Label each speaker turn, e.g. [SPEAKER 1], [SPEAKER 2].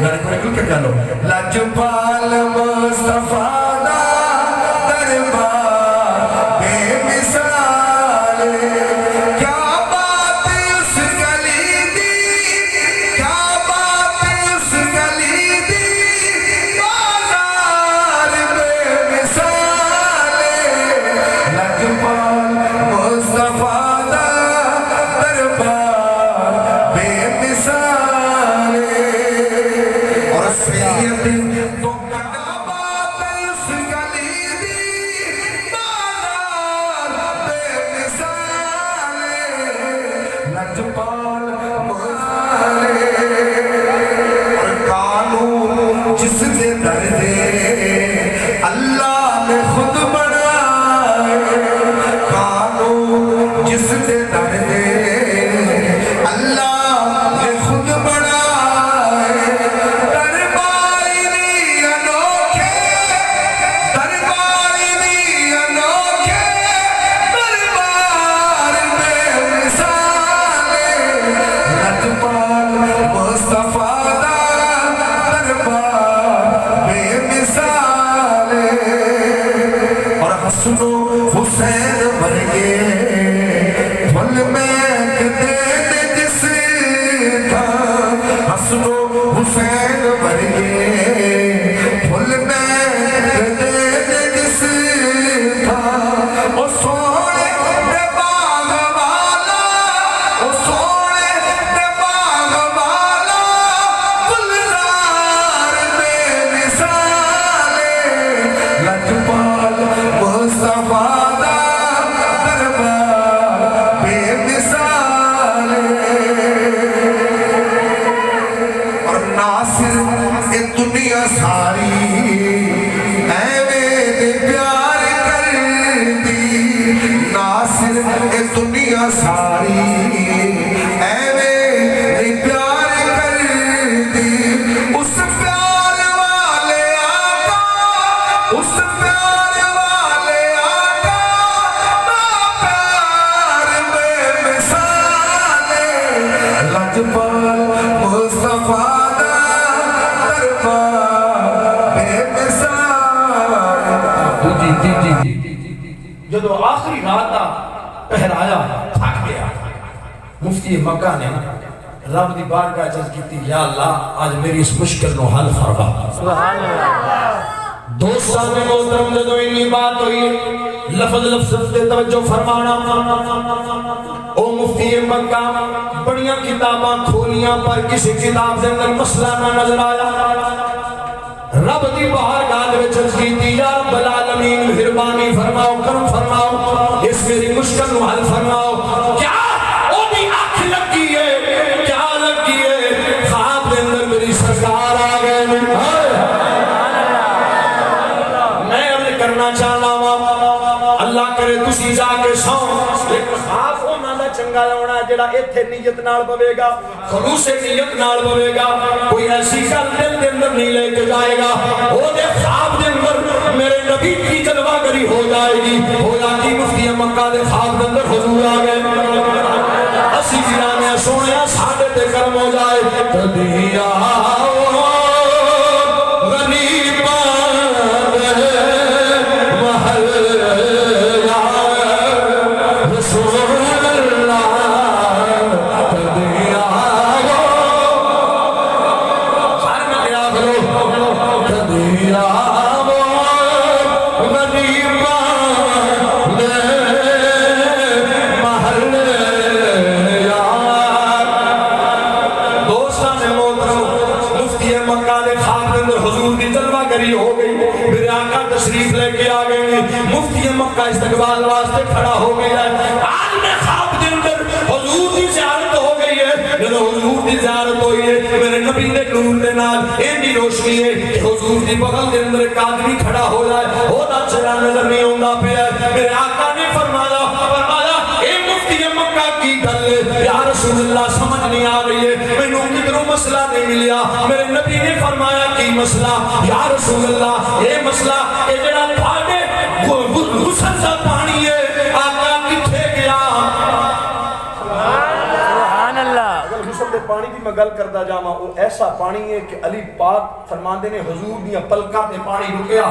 [SPEAKER 1] گانے کو نکل کے گالو لجپال مصطفیٰ دا دربار بے مثال کیا بات اس گلی دی کیا بات اس گلی دی بازار بے مثال لجپال مصطفیٰ دا دربار بے مثال اور سید تو کیا بات اس گلی دی بازار بے مثال لجپال مصطفیٰ اور قانون جس نے درد اللہ نے خود بنائے قانون جس نے درد اللہ نے خود بنائے درباری بھی انوکھے درباری بھی انوکھے دربار بے مثال لجپال مصطفیٰ دا دربار بے مثال اور حسن و حسین ورگے پھل میں دین جس تھا حسن و حسین ورگے پھل میں دین جس تھا او سونے دے باغ والا او سونے دے باغ والا گلزار بے مثال لجپال مصطفیٰ دا دربار بے مثال اور ناصر اے دنیا ساری ایویں دے پیار کر دی ناصر اے دنیا ساری ایویں دے پیار کر دی اس پیار والے آقا اس پیار والے آقا نا پیار بے مثال لجپال مصطفیٰ دا دربار بے مثال
[SPEAKER 2] جدو آخری رات دا پہرایا تھک گیا مفتی مکہ نے رب دی بارگاہ عرض کیتی یا اللہ آج میری اس مشکل نو حل فرما
[SPEAKER 3] سبحان اللہ
[SPEAKER 2] دوستان میں محترم جدو انی بات ہوئی لفظ لفظ دے توجہ فرمانا او مفتی مکہ بڑیاں کتاباں کھولیاں پر کسی کتاب دے اندر مسئلہ نہ نظر آیا رب دی بارگاہ وچ عرض کیتی یا رب العالمین مہربانی فرماؤ کرم فرماؤ اس میری مشکل نو حل فرماؤ کیا او دی آنکھ لگی ہے کیا لگی ہے خواب دے اندر میری سرکار آ گئے میں عرض کرنا چاہنا ہوں اللہ کرے تسی جا کے سو ایک خواب ہونا دا چنگا ہونا جڑا ایتھے نیت نال پوے گا خلوص نیت نال پوے گا کوئی ایسی گل دل دے اندر نہیں لے کے جائے گا او دے خواب دے اندر میرے نبی کی جلوہ گری ہو جائے گی ہویا کی مفتی مکہ دے خواب دے اندر حضور آ گئے اسی جانے سونے ساڈے تے کرم ہو جائے کدی آؤ استقبال واسطے کھڑا ہو گیا ہے عالم خواب دے اندر حضور دی زیارت ہو گئی ہے جب حضور دی زیارت ہوئی ہے میرے نبی نے نور دے نال ایندی روشنی ہے کہ حضور دی بغل دے اندر ایک آدمی کھڑا ہو جائے ہوتا چلا نظر نہیں ہوندا پیا میرے آقا نے فرمایا اے مفتی مکہ کی گل یا رسول اللہ سمجھ نہیں آ رہی ہے مینوں کدھروں مسئلہ نہیں ملیا میرے نبی نے فرمایا کی مسئلہ یا رسول اللہ یہ مسئلہ کہ جڑا تھاڈے غسل دا پانی ہے آقا کتھے گیا سبحان اللہ غسل دے پانی دی میں گل کردا جاواں، وہ ایسا پانی ہے کہ علی پاک فرماندے نے حضور دیاں پلکاں تے پانی رکیا